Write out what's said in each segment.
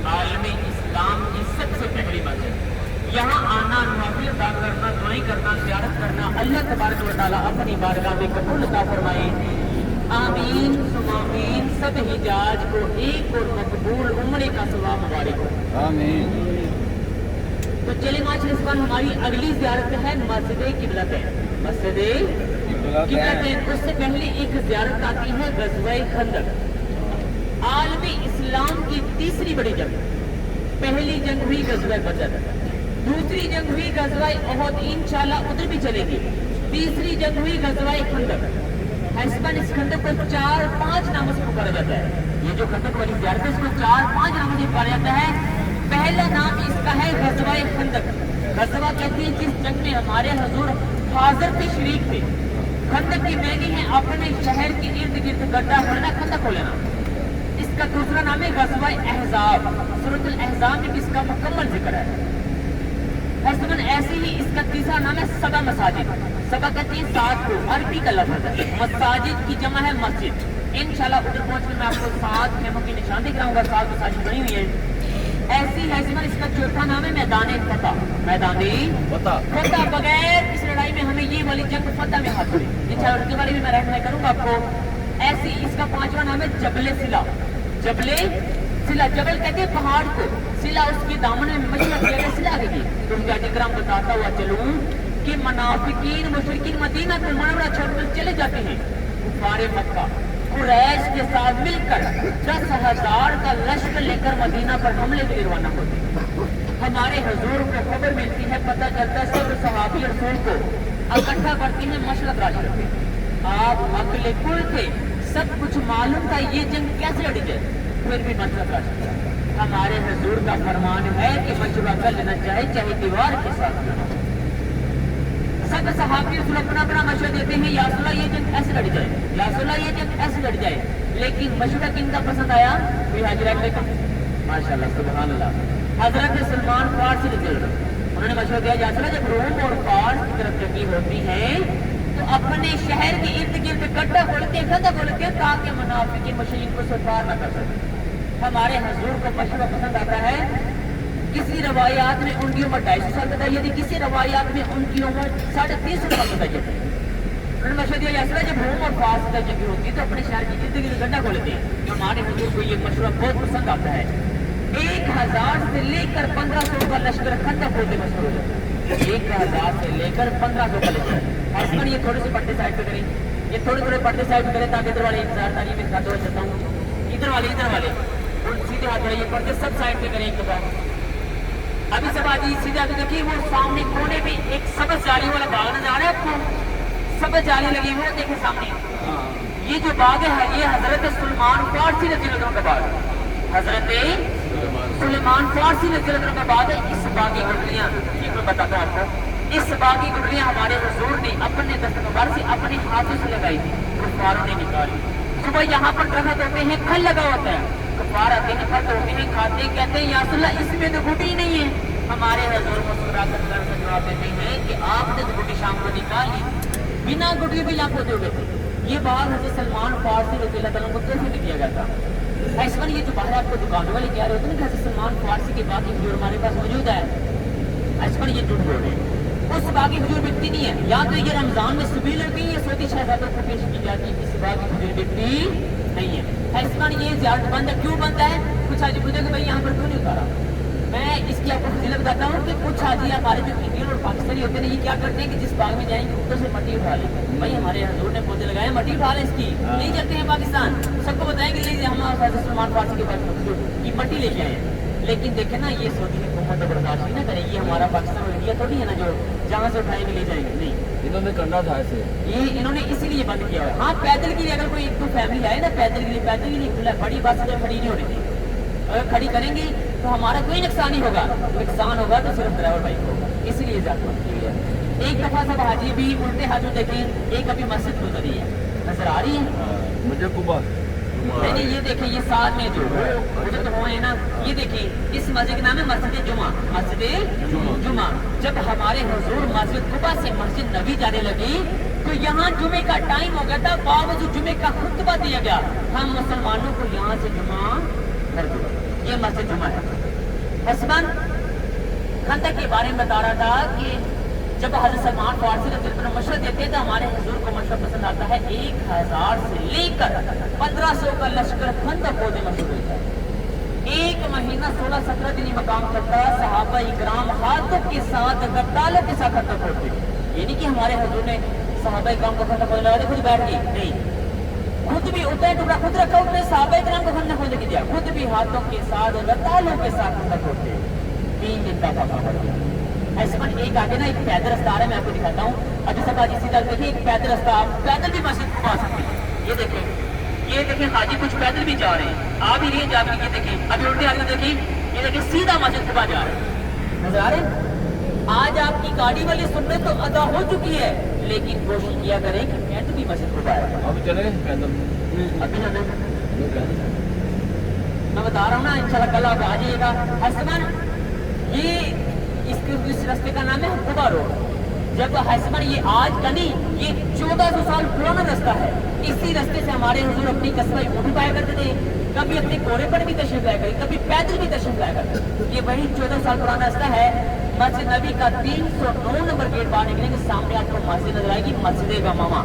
आलमी इस्लाम की सबसे पहली मस्जिद। यहाँ आना, नफिल अदा करना, दुआएं करना, ज़ियारत करना, अल्लाह तबारक व तआला अपनी बारगाह में कबूल अता फरमाए। आमीन सुम आमीन। सब हिजाज को एक और मकबूल उम्रे का सवाब मुबारक हो। आमीन। तो चले माशाअल्लाह, इस बार हमारी अगली ज़ियारत है मस्जिद किबलतैन। मस्जिद किबलतैन। उससे पहले एक ज़ियारत आती है ग़ज़वा खंदक। आलमी इस्लाम की तीसरी बड़ी जंग। पहली जंग हुई ग़ज़वा बदर, दूसरी जंग हुई ग़ज़वा उहद, इंशाअल्लाह उधर भी चलेगी। तीसरी जंग हुई ग़ज़वा खंदक। हस्बन इस खंदक को 4-5 नामों से पुकारा जाता है। ये जो खंदक वाली ज़ियारत है इसको 4-5 नामों से पुकारा जाता है। पहला नाम इसका है ग़ज़वा खंदक। ग़ज़वा कहते हैं जिस जंग में हमारे हुज़ूर हाज़िर थे, शरीक थे। खंदक की मैनी है अपने शहर के इर्द गिर्द गड्ढा खोलना, खंदक खोलना। इसका दूसरा नाम है ग़ज़वा अहज़ाब। सूरतुल अहज़ाब में इसका मुकम्मल जिक्र है। हस्बन ऐसे ही इसका तीसरा नाम है सबा मसाजिद। सबा कहते हैं 7 को, अरबी का लफ्ज़ है। मसाजिद की जमा है मस्जिद। इंशाअल्लाह उधर पहुंचकर मैं आपको 7 खेमों की निशान दिखाऊंगा। 7 मसाजिद बनी हुई है। ऐसी हस्बन इसका चौथा नाम है मैदान फतह। मैदान फतह। बगैर इस लड़ाई में हमें ये वाली जंग फतह में हाथ हुई। इंशाअल्लाह उसके बारे में मैं रहनुमाई करूंगा आपको। ऐसी इसका पांचवा नाम है जबले सिला। जबले सिला, जबल कहते हैं पहाड़ को, सिला उसके दामन में मशरक जगह सिला गई। तुम क्या जिक्राम बताता हुआ चलूं कि मुनाफिकीन मुशरिकीन मदीना को मनवरा छोड़कर चले जाते हैं। कुफारे मक्का कुरैश के साथ मिलकर 10,000 का लश्कर लेकर मदीना पर हमले के लिए रवाना होते हैं। हमारे हुजूर को खबर मिलती है, पता चलता है सब सहाबी रसूल को इकट्ठा करते हैं, मशरक राज करते हैं। आप अकेले कुल थे, सब कुछ मालूम था ये जंग कैसे लड़ी जाए, फिर भी मशरक राज किया। हमारे हुजूर का फरमान है कि मशवरा कर लेना चाहे, चाहे दीवार के साथ लड़ो। सब सहाबी रसूल अपना अपना मशवरा देते हैं, या रसूलल्लाह ये जंग ऐसे लड़ी जाए, या रसूलल्लाह ये जंग ऐसे लड़ी जाए। लेकिन मशवरा किनका पसंद आया? कोई हाजिर है? माशाअल्लाह सुभान अल्लाह। हजरत सलमान फारसी रज़ी अल्लाह अन्हु, उन्होंने मशवरा दिया, या रसूलल्लाह जब रोम और फारस की तरफ जंगी होती है तो अपने शहर के इर्द गिर्द गड्ढा खोलते हैं, गड्ढा खोलते हैं ताकि मुनाफिकीन मुशरिकीन को सफार न कर सके। हमारे हुजूर को मशवरा पसंद आता है। किसी रवायात में उनकी उम्र 250 साल बताई जाती, किसी रवायात में उनकी उम्र 350 साल बताई जाती है। उन्होंने मशवरा दिया, ऐसा जब रोम और फारस की जंगी होती है तो अपने शहर के इर्द गिर्द गड्ढा खोलते हैं। हमारे हुजूर को ये मशवरा बहुत पसंद आता है। 1000 से लेकर 1500 का लश्कर खंदक होते मशहूर हो जाता है। 1000 से लेकर 1500 का लश्कर। हस्बैंड ये थोड़े से पट्टे साइड पे करें, ये थोड़े थोड़े पट्टे साइड पे करें ताकि इधर वाले इंतजार तारीफ में खाते हुए चलता हूँ। इधर वाले और सीधे हाथ ये पर्दे सब साइड पे करें एक दफा। अभी सब आजी सीधे आगे देखिए, वो सामने कोने पे एक सबज जाली वाला बाग नजर आ रहा है आपको? सबज जाली लगी हुई है, देखिए सामने। ये जो बाग है ये हजरत सुलेमान फारसी रज़ी अल्लाह अन्हु का बाग है। हजरत सुलेमान फारसी रज़ी अल्लाह अन्हु का बाग है। इस बाग की गुठलियां, ये मैं बताता हूँ आपको, इस बाग की गुठलियां हमारे हुजूर ने अपने दस्तकार से अपने हाथों से लगाई थी, कुफारों ने निकाली। सुबह यहाँ पर दरख्त होते हैं, फल लगा होता है, कुफार आते हैं, फल होते हैं, खाते हैं, कहते हैं या रसूलल्लाह इसमें तो गुटी नहीं है। हमारे हुजूर मुस्कुराकर जवाब देते हैं कि आपने तो गुटी शाम को निकाली, बिना गुटी भी लाख होते हुए थे। ये बात हज़रत सलमान फारसी रज़ी अल्लाह अन्हु को तोहफे में दिया गया था। ऐसा ये जो बाहर आपको दुकानों वाले कह रहे होते हैं ना, हज़रत सलमान फारसी के बाकी हुजूर हमारे पास मौजूद है, ऐसा ये झूठ बोल रहे हैं। उस बागी हुजूर बिकती नहीं है। या तो ये रमजान में सुबह लड़की या सऊदी शहजादों को पेश की जाती है, इस बागी हुजूर बिकती नहीं है। ऐसा ये ज़ियारत बंद है। क्यों बंद है? कुछ हाजी पूछे कि भाई यहाँ पर क्यों नहीं उतारा। मैं इसकी आपको फजीलत बताता हूँ कि कुछ हाजी हमारे जो इंडियन और पाकिस्तानी होते हैं ये क्या करते हैं कि जिस बाग में जाएंगे ऊपर से मट्टी उठा ले। भाई हमारे हुजूर ने पौधे लगाए, मट्टी उठा ले इसकी, नहीं चलते हैं पाकिस्तान, सबको बताएंगे ले हम सलमान फारसी के पास ये मट्टी लेके आए हैं। लेकिन देखे ना, ये सऊदी हुकूमत बर्दाश्त नहीं ना करेगी। ये हमारा पाकिस्तान और इंडिया थोड़ी है ना जो जहाँ से उठाएंगे ले जाएंगे, नहीं, इन्होंने करना था ऐसे, ये इन्होंने इसीलिए बंद किया है। हाँ, पैदल के लिए अगर कोई एक दो फैमिली आए ना, पैदल के लिए खुला, बड़ी बस अगर खड़ी नहीं होनी थी। अगर खड़ी करेंगे तो हमारा कोई नुकसान नहीं होगा, नुकसान होगा तो सिर्फ ड्राइवर भाई को होगा, इसलिए ज़्यादा की है। एक दफा सब हाजी भी उल्टे हाथों देखें, एक अभी मस्जिद गुजरी है, नजर आ रही है मुझे कुबा नहीं, ये देखिए ये साथ में जो मुझे तो हुए ना, ये देखिए इस मस्जिद का नाम है मस्जिद जुमा, मस्जिद जुमा। जब हमारे हुजूर मस्जिद कुबा से मस्जिद नबी जाने लगी तो यहाँ जुमे का टाइम हो गया था, बावजूद जुमे का खुतबा दिया गया, हम मुसलमानों को यहाँ से जुमा कर दो। ये में मस्जिद जुमा है। हस्बन खंदक के बारे में बता रहा था कि जब हज़रत सलमान फारसी रज़ी अल्लाह अन्हु मशवरा देते हैं तो हमारे हुजूर को मशवरा पसंद आता है। 1000 से लेकर 1500 का लश्कर खंदक खोदने में शुरू होता है। एक महीना 16-17 दिन मकाम करता है। सहाबा इकराम हाथों के साथ गद्दालों के साथ खंदक खोदते। ये नहीं कि हमारे हुजूर ने सहाबा इकराम को खंदक खोदने लगा खुद बैठ गई, नहीं, खुद भी उतने टुकड़ा खुद रखा, उसने सहाबा इकराम को खंदक खोदने के दिया, खुद भी हाथों के साथ गद्दालों के साथ खंदक खोदते। 3 दिन का वक्त पड़ गया। ऐसे में एक आगे ना एक पैदल रास्ता आ रहा है, मैं आपको दिखाता हूँ। अभी सब आज इसी तरह देखिए एक पैदल रास्ता, आप पैदल भी मस्जिद पा सकते हैं। ये देखें हाजी कुछ पैदल भी जा रहे हैं, आ भी रही है, जा भी। ये देखें अभी उल्टे आगे देखिए, ये देखिए सीधा मस्जिद खुदा जा रहे हैं, नजर आ रहे हैं। आज आपकी गाड़ी वाली सुन्नत तो अदा हो चुकी है, लेकिन कोशिश किया करें कि पैदल भी मस्जिद खुदा है। अभी चले पैदल, अभी ना मैं बता रहा हूँ ना, इंशाल्लाह कल आप आ जाइएगा। हसमन ये इस रास्ते का नाम है खुदा रोड। जब हसमन ये आज का नहीं, ये 1400 साल पुराना रास्ता है। इसी रास्ते से हमारे हुजूर अपनी कसबा ऊँट पाया करते थे, कभी अपने घोड़े पर भी तशरीफ लाया करते, कभी पैदल भी तशरीफ लाया करते। ये वही 14 साल पुराना रास्ता है। मस्जिद नबी का 309 नंबर गेट बाहर निकलेंगे, सामने आपको मस्जिद नजर आएगी, मस्जिद गमामा।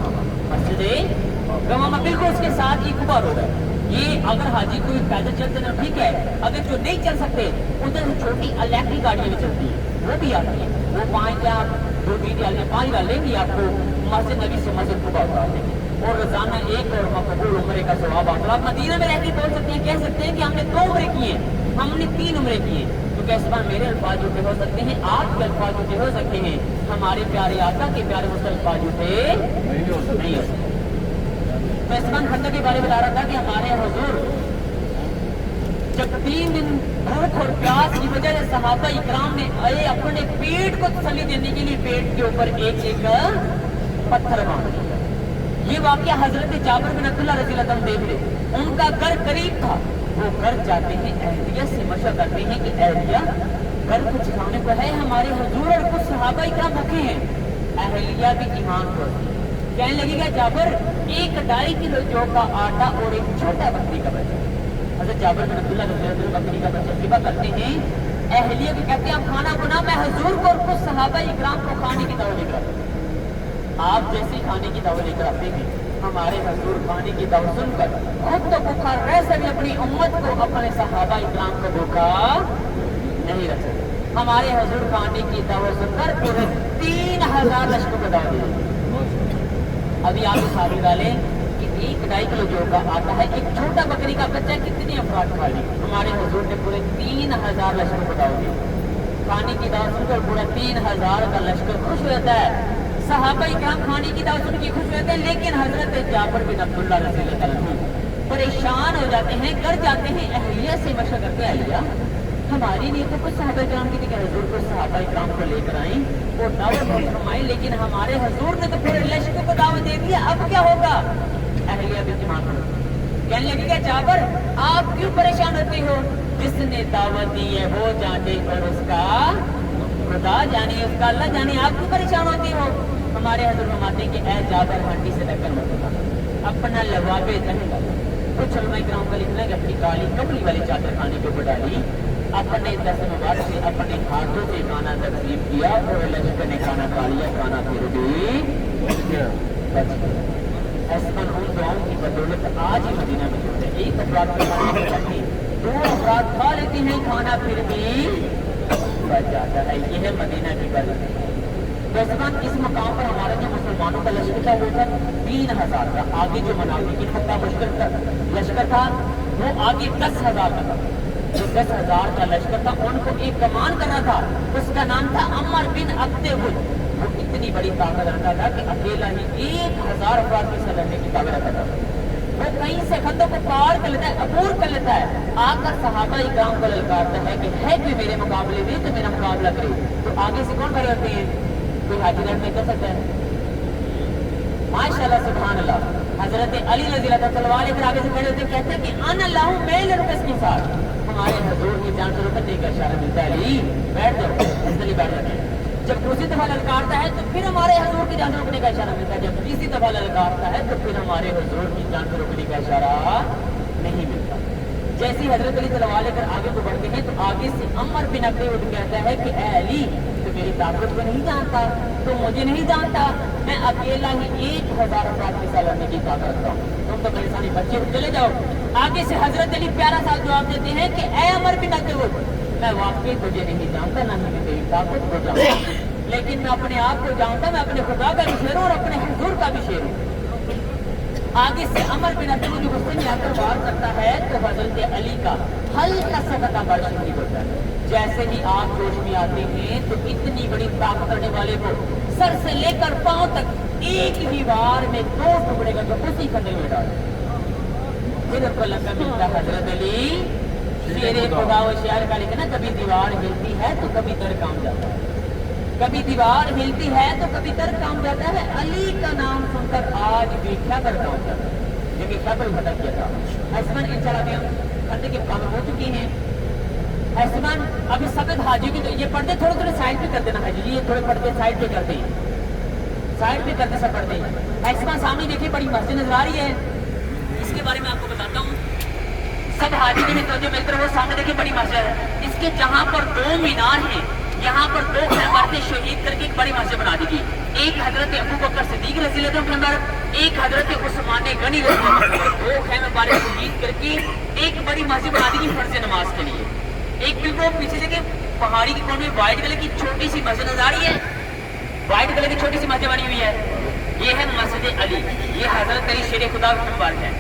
मस्जिद गमामा बिल्कुल उसके साथ ही खुदा रोड है। ये अगर हाजी कोई पैदल चलते ना ठीक है, अगर जो नहीं चल सकते उधर से छोटी इलेक्ट्रिक गाड़ियाँ भी चलती है, वो भी आती है। वो 5 या 5 डालेंगी, आपको मस्जिद नबी से मस्जिद खुदा उतार देंगे और रोजाना एक और मकबूल उम्रे का सवाब आता है। आप मदीना में रहकर बोल सकते हैं, कह सकते हैं कि हमने 2 उम्रे किए, हमने 3 उम्रे किए। तो कैसे बार मेरे अल्फाज झूठे हो सकते हैं, आपके अल्फाज झूठे हो सकते हैं, हमारे प्यारे आका के प्यारे मुस्लिम अल्फाज झूठे नहीं हो सकते। फैसमान खंदक के बारे में बता रहा था कि हमारे हुजूर जब 3 दिन भूख और प्यास की वजह से सहाबा इकराम ने अपने पेट को तसल्ली देने के लिए पेट के ऊपर एक पत्थर बांध दिया। ये वाकया हजरत जाबिर बिन अब्दुल्लाह रज़ी अल्लाह अन्हु देख रहे, उनका घर करीब था। वो घर जाते हैं, अहलिया से मशवरा करते हैं कि अहलिया घर कुछ खाने को है, हमारे हुजूर और कुछ सहाबा इकराम भूखे हैं। अहलिया भी ईमान को कहने लगेगा, जाबिर 1 2.5 किलो जौ का आटा और एक छोटा बकरी का बच्चा। हज़रत जाबिर बिन अब्दुल्लाह रज़ी अल्लाह अन्हु बकरी का बच्चा सिबा करते हैं। अहलिया को कहते हैं आप खाना बना, मैं हुजूर को और कुछ सहाबा इकराम को खाने की दावत लेकर आता हूं। आप जैसे खाने की दावत लेकर आते हैं, हमारे हुजूर खाने की दावत सुनकर खुद तो भूखा रह सके, अपनी उम्मत को, अपने सहाबा इकराम को भूखा नहीं रख सकते। हमारे हुजूर खाने की दावत सुनकर पूरे 3000 लश्कर को दावत दी। अभी आप साबित डालें कि 1 2.5 किलो जौ का आता है, एक छोटा बकरी का बच्चा कितने अफराद खा ली। हमारे हुजूर ने पूरे 3000 लश्कर को दावत दी। खाने की दावत सुनकर पूरा 3000 का लश्कर खुश होता है। सहाबा इकराम खाने की दावत सुन के खुश होते हैं, लेकिन हजरत जाबिर बिन अब्दुल्लाह रज़ी अल्लाह अन्हु परेशान हो जाते हैं। घर जाते हैं, अहलिया से मशवरा करते हैं, अहलिया हमारी नहीं तो कुछ सहाबा इकराम की थी, हुजूर को सहाबा इकराम को लेकर आई और दावत फरमाई, लेकिन हमारे हुजूर ने तो पूरे लश्कर को दावत दे दिया, अब क्या होगा। अहलिया भी ईमान को कहने लगेगा, जाबिर आप क्यों परेशान होते हो, जिसने दावत दी है वो जाने और उसका खुदा जाने, उसका अल्लाह जाने, आप क्यों परेशान होती हो। हमारे हुजूर फरमाते हैं कि ऐ जाबिर हड्डी से टक्कर मत होगा, अपना लवाबे तहगा। कुछ उलमा इकराम का लिखना है कि अपनी काली कपड़ी वाली चादर खाने के ऊपर डाली, अपने दस्तन मुबारक से अपने हाथों से खाना तकसीम किया और लश्कर ने खाना खा लिया, खाना फिर भी बच गया। उन दुआओं की बदौलत आज ही मदीना में होते हैं। 1 अफराद का खाना चाहिए, 2 अफराद खा लेते हैं खाना फिर भी बच जाता है। ये है मदीना की बरकत। वैसमान इस मकाम पर हमारे जो मुसलमानों का लश्कर था वो था 3000 का। आगे जो मनावी की खत्ता मुश्किल था लश्कर था वो आगे 10,000 का था। जो 10,000 का लश्कर था उनको एक कमान करना था, उसका नाम था अमर बिन अब्दुल। वो इतनी बड़ी ताकत रखता था कि अकेला ही 1000 अफराद के साथ लड़ने की ताकत रखता था। वो कहीं से खतों को पार कर लेता है, अबूर कर लेता है, आकर सहाबा इकराम को ललकारता है कि है कि मेरे मुकाबले में तो मेरा मुकाबला करे। तो आगे से कौन खड़े होते हैं, कोई हाजी लड़ने कर सकता है। माशाअल्लाह सुभान अल्लाह। हजरत अली रज़ी अल्लाह तआला तलवार लेकर आगे से खड़े होते कहते हैं कि अन अल्लाह मैं लड़ूंगा इसके साथ। हमारे हुजूर की जान से रुकने का इशारा मिलता है, अली बैठ जाओ, इसलिए बैठ जाते हैं। जब दूसरी दफा ललकारता है तो फिर हमारे हुजूर की जान से रुकने का इशारा मिलता है। जब तीसरी दफा ललकारता है तो फिर हमारे हुजूर की जान से रुकने का इशारा नहीं मिलता। जैसे हजरत अली तलवार लेकर आगे को बढ़ते हैं तो आगे से अमर बिन अब्दे उठ कहता है कि ए अली, तो मेरी ताकत को नहीं जानता, तो मुझे नहीं जानता, मैं अकेला ही 1000 अफराद के साथ लड़ने की ताकत रखता हूँ, तुम तो मेरे सारे बच्चे चले जाओ। आगे से हजरत अली प्यारा सा जवाब देते हैं कि ए अमर बिन अब्दे उठ, मैं वाकई तुझे नहीं जानता, ना ही मैं तेरी ताकत को जानता, लेकिन मैं अपने आप को जानता, मैं अपने खुदा का भी शेर हूँ और अपने हुजूर का भी शेर हूँ। आगे से अमर बिन अब्दे जो गुस्से में आकर वार करता है तो हजरत अली का हल्का सा कदम बारिश नहीं होता है। जैसे ही आग जोश में आते हैं तो इतनी बड़ी ताकत करने वाले को सर से लेकर पांव तक एक ही वार में 2 टुकड़े करके उसी खंडे में डाल। फिर आपको लगा मिलता हजरत अली शेरे खुदा व शायर का लिखना, कभी दीवार हिलती है तो कभी दर काम जाता है, कभी दीवार हिलती है तो कभी दर काम जाता है। अली का नाम सुनकर आज भी क्या कर काम जाता है, क्योंकि क्या कोई भटक गया था। ऐसमान इंशाल्लाह खंडे के काम हो चुकी हैं। ऐसमान अभी सफेद हाजी की, तो ये पर्दे थोड़े थोड़े साइड पे कर देना हाजी जी, ये थोड़े पर्दे साइड पे करते हैं, साइड पे करते सब पर्दे। ऐसमान सामने देखिए बड़ी मस्जिद नजर आ रही है, इसके बारे में आपको बताता हूँ। सब हाजी की तो जो मित्र वो सामने देखिए बड़ी मस्जिद है, इसके जहाँ पर 2 मीनार हैं, यहाँ पर 2 खैबर से शहीद करके एक बड़ी मस्जिद बना दी गई। एक हजरत अबू बकर सिद्दीक रज़ियल्लाहु अन्हु खैबर, एक हजरत उस्मान गनी रज़ियल्लाहु अन्हु, 2 खैबर बारे शहीद करके एक बड़ी मस्जिद बना दी गई फर्ज नमाज के लिए। एक बिल्कुल पीछे से पहाड़ी की कोने में व्हाइट कलर की छोटी सी मस्जिद नजर आ रही है, व्हाइट कलर की छोटी सी मस्जिद बनी हुई है, ये है मस्जिद अली, ये हजरत अली शेर खुदा मुबारक है।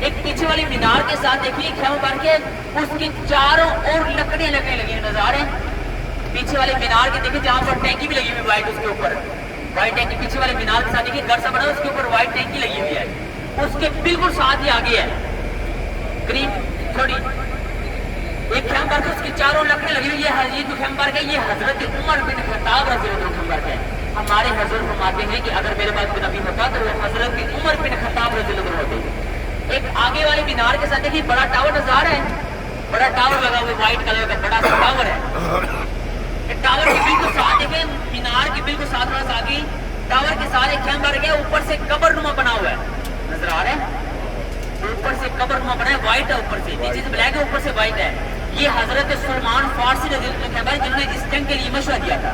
एक पीछे वाली मीनार के साथ देखिए खैबर मुबारक है, उसके चारों ओर लकड़ियां लगने लगी नजर आ रहे हैं। पीछे वाले मीनार के देखिए जहाँ पर टैंकी भी लगी हुई है व्हाइट, उसके ऊपर व्हाइट टैंकी, पीछे वाले मीनार के साथ देखिए घर सा बना उसके ऊपर व्हाइट टैंकी लगी हुई है, उसके बिल्कुल साथ ही आगे है करीब थोड़ी एक खैबर के, उसके चारों लकड़े लगी हुई है। हजीर जो खैबर है ये हजरत उमर बिन खत्ताब रज़ियल्लाहु अन्हु है। हमारे हजूर फरमाते हैं कि अगर मेरे पास कोई नबी होता तो वो हजरत उमर बिन खत्ताब रज़ियल्लाहु अन्हु होते। एक आगे वाले मीनार के साथ देखिए बड़ा टावर नजर आ रहा है, बड़ा टावर लगा हुआ व्हाइट कलर का बड़ा सा टावर है। टावर के बिल्कुल साथ देखे मीनार के बिल्कुल साथ में आगे टावर के साथ एक खैबर है, ऊपर से कब्रनुमा बना हुआ है नजर आ रहा है, ऊपर से कब्रनुमा बना है, व्हाइट है ऊपर से, नीचे से ब्लैक है ऊपर से व्हाइट है। ये हजरत सलमान फारसी रज़ियल्लाहु अन्हु जिन्होंने इस जंग के लिए मशवरा दिया था।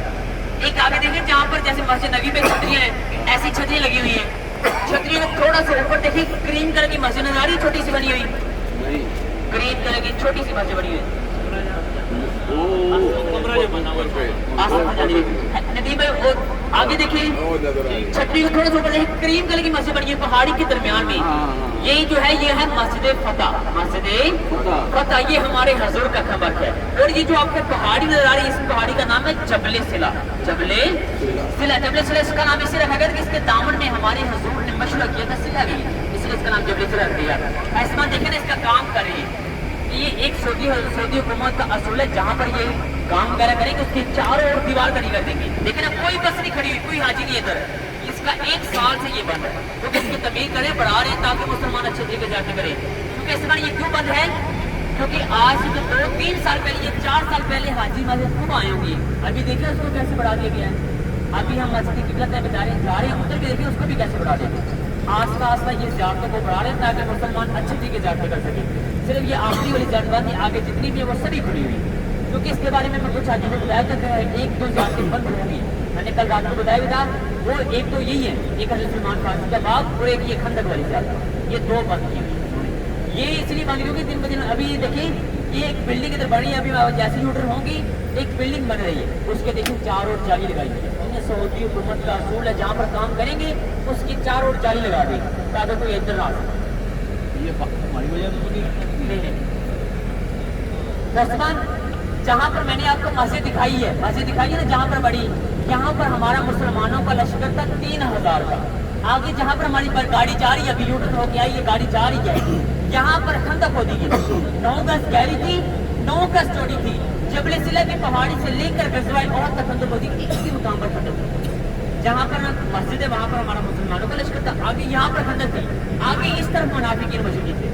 एक आगे देखिए जहाँ पर जैसे मस्जिद नबी पे छतरियां हैं, ऐसी छतरियां लगी हुई है, छतरियों में थोड़ा सा ऊपर देखिए क्रीम कलर की मस्जिद नजर आ रही है, छोटी सी बनी हुई, क्रीम कलर की छोटी सी मस्जिद बनी हुई है। आगे देखिए छतरी को थोड़ा सा ऊपर देखिए क्रीम कलर की मस्जिद बनी है पहाड़ी के दरमियान में। यही जो है ये है मस्जिद फतह, मस्जिद फतह, ये हमारे हजूर का खबर है। और ये जो आपको पहाड़ी नजर आ रही है, इस पहाड़ी का नाम है जबले सिला, जबले सिला, जबले सिला इसका नाम इसलिए रखा गया कि इसके दामन में हमारे हजूर ने मशवरा किया था सिला भी, इसलिए इसका नाम जबले सिला रख दिया। ऐसा देखें ना इसका काम कर रही है, ये एक सऊदी हुकूमत का असूल है, जहाँ पर ये काम वगैरह करेंगे उसके चारों ओर दीवार खड़ी कर देंगे, लेकिन अब कोई बस नहीं खड़ी हुई, कोई हाजी नहीं इधर, इसका 1 साल से ये बंद है, क्योंकि इसकी तमीर करें बढ़ा रहे हैं ताकि मुसलमान अच्छे तरीके जाके करें। क्योंकि इस बार ये क्यों बंद है, क्योंकि आज से 2-3 साल पहले, ये 4 साल पहले हाजी मस्जिद खूब आए होंगे, अभी देखिए उसको कैसे बढ़ा दिया गया है। अभी हम मस्जिद की किबला बता रहे जा रहे हैं, उधर भी देखिए उसको भी कैसे बढ़ा देंगे, आस्ता आस्ता ये ज़ियारतों को बढ़ा रहे हैं ताकि मुसलमान अच्छे तरीके ज़ियारतें कर सकें। सिर्फ ये आखिरी वाली ज़ियारत थी, आगे जितनी भी है वो सभी खुली हुई, क्योंकि इसके बारे में मैं कुछ हाजी को बताया था 1-2 ज़ियारतें बंद होंगी, मैंने कल रात को बताया भी था, वो एक तो यही है, एक हज़रत सलमान फारसी का बाप और एक ये खंदक वाली ज़ियारत, ये 2 बंद की हुई। ये इसलिए बंद क्योंकि दिन ब दिन अभी देखिए ये एक बिल्डिंग इधर बनी है, अभी जैसे ही होंगी एक बिल्डिंग बन रही है, उसके देखिए चारों ओर जाली लगाई हुई है। सऊदी हुकूमत का असूल है, जहाँ पर काम करेंगे उसकी चारों ओर जाली लगा दी ताकि कोई इधर ना आ सके। ये हमारी वजह नहीं, जहाँ पर मैंने आपको मस्जिद दिखाई है ना, जहाँ पर बड़ी, यहाँ पर हमारा मुसलमानों का लश्कर था 3000 का। आगे जहाँ पर हमारी गाड़ी जा रही है, अभी यूटर्न होके आई है, गाड़ी जा रही है, यहाँ पर खंदक होती है, 9 गज गहरी थी, 9 गज चौड़ी थी। जबले सिला की पहाड़ी से लेकर गजवाई और तक खंदक होती थी, इसी मुकाम पर खंदक थी। जहाँ पर मस्जिद है वहाँ पर हमारा मुसलमानों का लश्कर था, आगे यहाँ पर खंदक थी, आगे इस तरफ मुनाफिकीन मौजूद थे,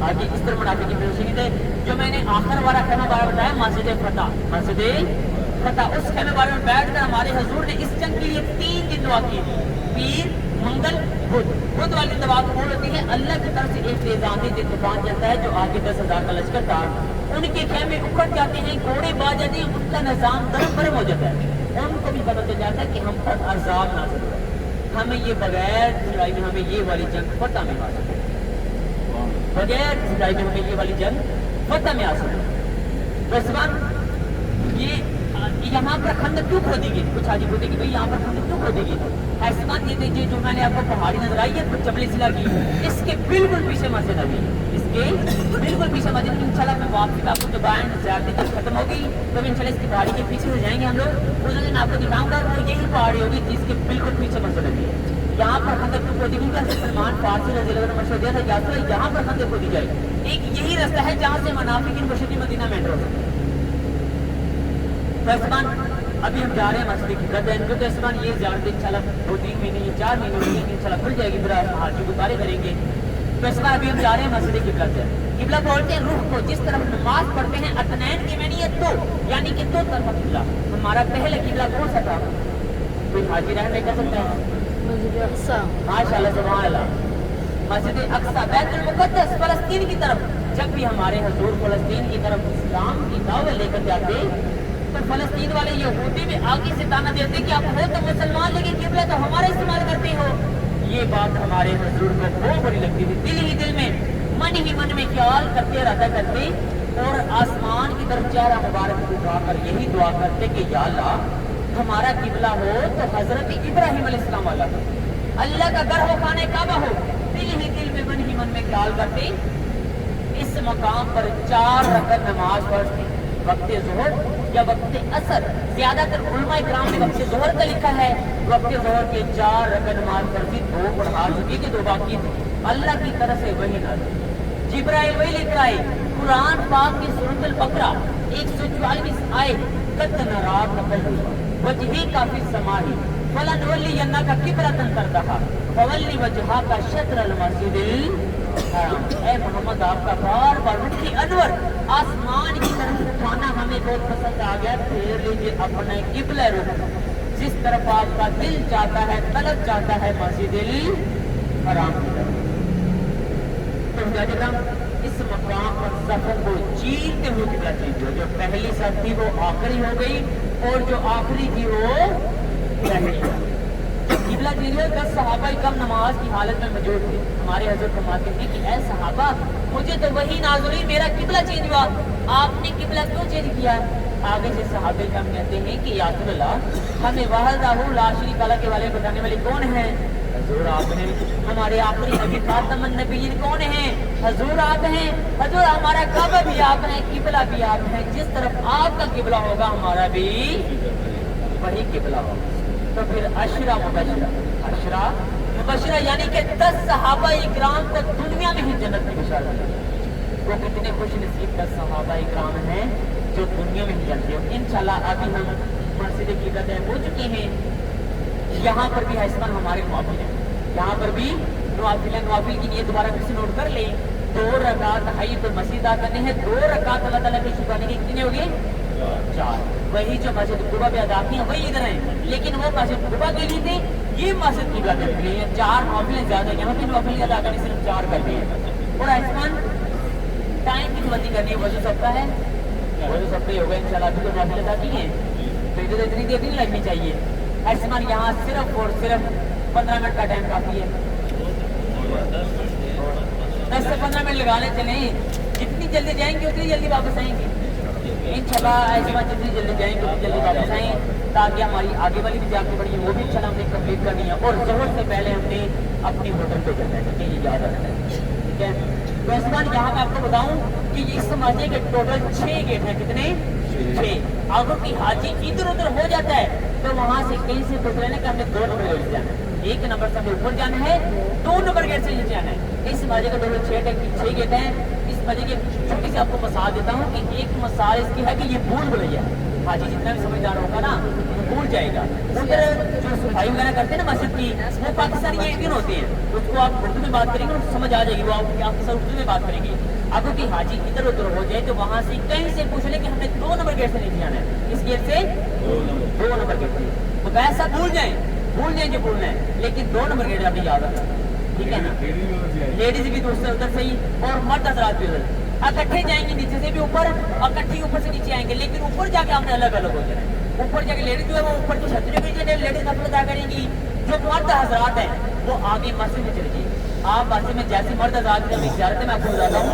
आगे इस तरफ मुनाफिकीन मौजूद थे। जो मैंने आखिर वाला खैमा बारे बताया मस्जिद फतह, मस्जिद फतह, उस खैमे बारे में बैठ कर हमारे हजूर ने इस जंग के लिए 3 दिन दुआ की थी, पीर मंगल बुध, बुध वाली दवा कौन होती है? अल्लाह की तरफ से एक तेज आंधी से तूफान चलता है जो आगे 10,000 का लश्कर था, उनके खेमे उखड़ जाते हैं, घोड़े बाज जाते हैं, उनका निजाम गरम गरम हो जाता है। उनको भी पता चल जाता है कि हम पर अजाब नाज़िल हुआ, हमें ये बगैर लड़ाई में हमें ये वाली जंग फतह में हासिल है, बगैर लड़ाई में हमें ये वाली जंग फतह में हासिल है। बसमान ये यहाँ पर खंडक क्यों खोदेगी? कुछ हाजी बोलते कि भाई यहाँ पर खंडक क्यों खोदेगी? ऐसी बात ये देखिए जो मैंने आपको पहाड़ी नजर आई है कुछ चमड़ी सिला की, इसके बिल्कुल पीछे मस्जिद अभी, इसके बिल्कुल पीछे मस्जिद। इंशाल्लाह मैं वापसी का आपको जब आएँ ज़्यारत जब खत्म होगी तो इंशाल्लाह इसकी पहाड़ी के पीछे से जाएंगे हम लोग, उस दिन आपको दिखाऊंगा वो यही पहाड़ी होगी जिसके बिल्कुल पीछे मस्जिद अभी है। यहाँ पर खंडक क्यों खोदी? क्योंकि सलमान फारसी रज़ी अल्लाह अन्हु ने मशवरा दिया था यात्रा यहाँ पर खंडक खोदी जाए। एक यही रास्ता है जहाँ से मुनाफिकीन मशरिक़ मदीना में एंटर हो सकते हैं। अभी हम जा रहे हैं मस्जिद की गदन, क्योंकि आसमान ये ज़्यारत इंशाल्लाह 2-3 महीने 4 महीने में इंशाल्लाह खुल जाएगी, फिर हाजी गुजारे करेंगे। तो इस बार अभी हम जा रहे हैं मस्जिद किबला से। किबला बोलते हैं रुख को, जिस तरफ नमाज पढ़ते हैं अतनैन की मैंने ये दो, यानी कि दो तरफा किबला। हमारा पहला किबला कौन सा था? कोई हाजी रहने कर सकता है? मस्जिद अक्सा, माशाअल्लाह सुभान अल्लाह, मस्जिद अक्सा बैतुल मुक़द्दस फ़लस्तीन की तरफ। जब भी हमारे हुज़ूर फ़लस्तीन की तरफ इस्लाम की दावत लेकर जाते तो फ़लस्तीन वाले यहूदी भी आगे से ताना देते कि आप हो तो मुसलमान, लेकिन किबला तो हमारा इस्तेमाल करते हो। ये बात हमारे हुज़ूर को बहुत बुरी लगती थी, दिल ही दिल में मन ही मन में ख्याल करते रहता करते, और आसमान की तरफ चेहरा मुबारक उठाकर यही दुआ करते कि या अल्लाह हमारा किबला हो तो हजरत इब्राहिम अलैहिस्सलाम वाला हो, अल्लाह का घर हो, खाने काबा हो। दिल ही दिल में मन ही मन में ख्याल करते। इस मकाम पर 4 रकअत नमाज पढ़ते, वक्त ज़ोहर या वक्त असर, ज्यादातर उलमा इकराम ने वक्त ज़ोहर का लिखा है। वक्त ज़ोहर के 4 रकअत नमाज पढ़ती, 2 पढ़ा चुकी थी, 2 बाकी थी। अल्लाह की तरफ से वही नाज़िल, जिब्राइल वही लिख रहा है। कुरान पाक की सूरत अल बकरा 144 आयत, कद नराक नकल वजही काफी समाही फलन वली यन्ना का किबरतन तरदहा फवल्ली वजहा का शत्र अल मस्जिदिल हराम। ऐ मोहम्मद आपका बार बार मुट्ठी अनवर आसमान की तरफ उठाना हमें बहुत पसंद आ गया। फेर लीजिए अपने किबला रुख, जिस तरफ आपका दिल चाहता है, तलब चाहता है, मस्जिदिल हराम की तरफ। इस मकाम पर सफर को चीरते हुए किबला चेंज हो, जो पहली सफ थी वो आखिरी हो गई और जो आखिरी थी वो पहली। किबला चेंज हुआ, 10 सहाबा कम नमाज की हालत में मौजूद थे। हमारे हज़रत फरमाते हैं कि ऐ सहाबा, मुझे तो वही नाज़रीन मेरा किबला चेंज हुआ, आपने किबला क्यों चेंज किया? आगे से सहाबे कम कहते हैं कि या रसूल अल्लाह, हमें वहदाहु ला शरीका लह के वाले बताने वाले कौन हैं? हजूर आप हैं। हमारे आखिरी नबी खातमुन नबीय्यीन कौन हैं? हजूर आप हैं। हजूर हमारा काबा भी आप हैं, किबला भी आप हैं। जिस तरफ आपका किबला होगा हमारा भी वही किबला होगा। तो फिर अशरा मुबशरा यानी कि 10 सहाबा इकराम तक दुनिया में ही जन्नत की बशारत है। वो कितने खुश नसीब 10 सहाबा इकराम हैं जो दुनिया में ही जानते हो। इंशाल्लाह अभी हम मस्जिद किबला तय हो चुके हैं। यहाँ पर भी हैसमान हमारे नवाफिल हैं, यहाँ पर भी नवाफिल है। नवाफिल की नीयत दोबारा फिर से नोट कर लें। 2 रकात तहिय्युल मस्जिद अदा करने हैं, 2 रकात अल्लाह ताला के शुक्राने के कितने हो गए? 4। वही जो मस्जिद कुबा पे अदा की है वही इधर है, लेकिन वो मस्जिद कुबा के लिए थे, ये मस्जिद किबला के लिए है। 4 नवाफिल ज्यादा, यहाँ पे नवाफिल अदा करने सिर्फ 4 कर दिए। और हैसमान टाइम की पाबंदी करनी है, वजू सबका है, वजू सबका ही होगा इंशाल्लाह। अभी तो नवाफिल अदा की है तो इधर इतनी देर नहीं लगनी चाहिए। ऐसमान यहाँ सिर्फ और सिर्फ 15 मिनट का टाइम काफी है। 10 से 15 मिनट लगाने चले, जितनी जल्दी जाएंगे उतनी जल्दी वापस आएंगे इंशाल्लाह। ऐसमान जितनी जल्दी जाएंगे उतनी जल्दी वापस आएंगे, ताकि हमारी आगे वाली भी जाके पड़ी है वो भी इंशाल्लाह हमने कंप्लीट करनी है। और ज़ोहर से पहले हमने अपनी होटल पे करना है, ये याद रखना है, ठीक है। तो ऐसमान यहाँ मैं आपको बताऊँ कि इस मस्जिद के टोटल 6 गेट हैं। कितने? 6। अगर की हाजी इधर उधर हो जाता है तो वहाँ से कहीं से गुजरे ना कि हमने 2 नंबर गेट से जाना है, 1 नंबर से हमें ऊपर जाना है, 2 नंबर गेट से नीचे जाना है। इस मस्जिद का टोटल 6 गेट हैं। इस मस्जिद की छोटी सी आपको मिसाल देता हूँ कि एक मिसाल इसकी है कि ये भूल भुलैया, हाजी जितना भी समझदार होगा ना वो भूल जाएगा। उधर जो सफाई वगैरह करते हैं ना मस्जिद की, वो पाकिस्तानी इंडियन होते हैं, उसको आप उर्दू में बात करेंगे तो समझ आ जाएगी, वो आपके साथ उर्दू में बात करेंगे। अगर कि हाजी इधर उधर हो जाए तो वहाँ से कहीं से पूछ ले कि हमने 2 नंबर गेट से नहीं जाना है, इस गेट से 2 नंबर गेट से, तो वैसा भूल जाए भूल जाएंगे भूलना है, लेकिन 2 नंबर गेट आपने याद रखना, ठीक है ना। लेडीज भी दोस्तों उधर सही और मर्द हजरात भी उधर, इकट्ठे जाएंगे नीचे से भी ऊपर, इकट्ठे ऊपर से नीचे आएंगे, लेकिन ऊपर जाके हमने अलग अलग हो जाना है। ऊपर जाके लेडीज जो है वो ऊपर की छत पे लेडीज नफल अदा करेंगी, जो मर्द हजरात है वो आगे मस्जिद में चले जाएंगे। आप मस्जिद में जैसे मर्द हजरात की इजाजत है, मैं आपको बताता हूँ,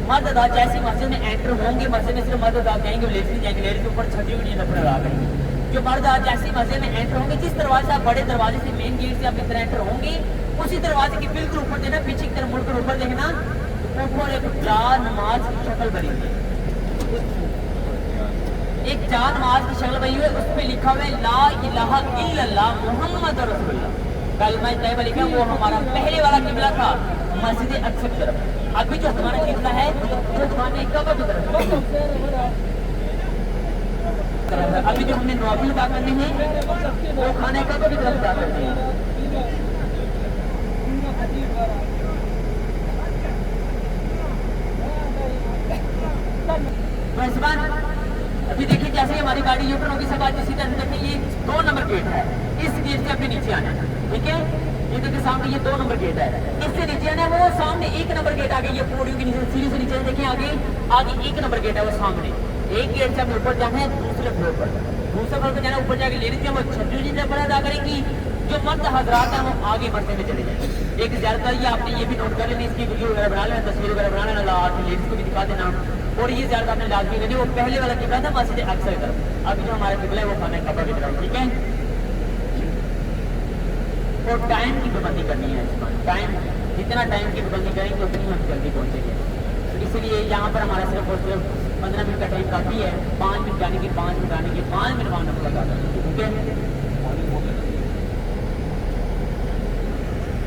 मर्द हजरात जैसे मस्जिद में एंटर होंगे, मस्जिद में सिर्फ मर्द हजरात जाएंगे, लेडीज जाएंगे, लेडीज ऊपर छतरी हुई नफल अदा करेंगे। जो मर्द हजरात जैसे मस्जिद में एंटर होंगे, जिस दरवाजे से आप बड़े दरवाजे से मेन गेट से आप इधर एंटर होंगे, उसी दरवाजे के बिल्कुल ऊपर देना, पीछे की तरफ मुड़कर ऊपर देखना, ऊपर एक चार नमाज की शक्ल बनी हुई है, एक चार नमाज की शक्ल बनी हुई है, उस पर लिखा हुआ है ला इलाहा इल्लल्लाह मुहम्मद रसूलुल्लाह, कलमा तैयबा लिखा। वो हमारा पहले वाला किबला था मस्जिद अक्सा की तरफ। अभी जो हमारा किबला है वो खाने काबा की तरफ। अभी जो हमने नवाफिल अदा करने हैं वो खाने काबा की तरफ अदा करते हैं। अभी देखिए जैसे हमारी गाड़ी यूटर्न होगी, सब आज इसी तरह देखिए, ये 2 नंबर गेट है, इस गेट से अपने नीचे आना है, ठीक है। ये देखिए सामने ये 2 नंबर गेट है, इससे नीचे आना है। वो सामने 1 नंबर गेट आ गई, ये पौड़ियों के नीचे सीढ़ी से नीचे देखिए, आगे 1 नंबर गेट है वो सामने। एक गेट से हमें ऊपर जाना है, दूसरे फ्लोर पर जाना, ऊपर जाके लेडीज जो छतरी जी बड़ा अदा करेंगी, जो मर्द हजरात हैं वो आगे बढ़ते में चले जाएंगे। एक ज्यादा ये आपने ये भी नोट कर लेनी, इसकी वीडियो वगैरह बना लेना, तस्वीर वगैरह बना लेना, लेडीज को भी दिखा देना। और ये ज्यादा आपने लाजमी करनी, वो पहले वाला किबला था मस्जिद अक्सा की तरफ, अभी जो हमारा किबला है वो खाना काबा की तरफ, ठीक है। और टाइम की पाबंदी करनी है, टाइम जितना टाइम की पाबंदी करेंगे उतनी हम जल्दी पहुंचेंगे। इसलिए यहाँ पर हमारा सिर्फ 15 मिनट का टाइम काफ़ी है। 5 मिनट जाने की 5 मिनट आने की 5 मिनट वहाँ नफल अदा करेंगे, ठीक है।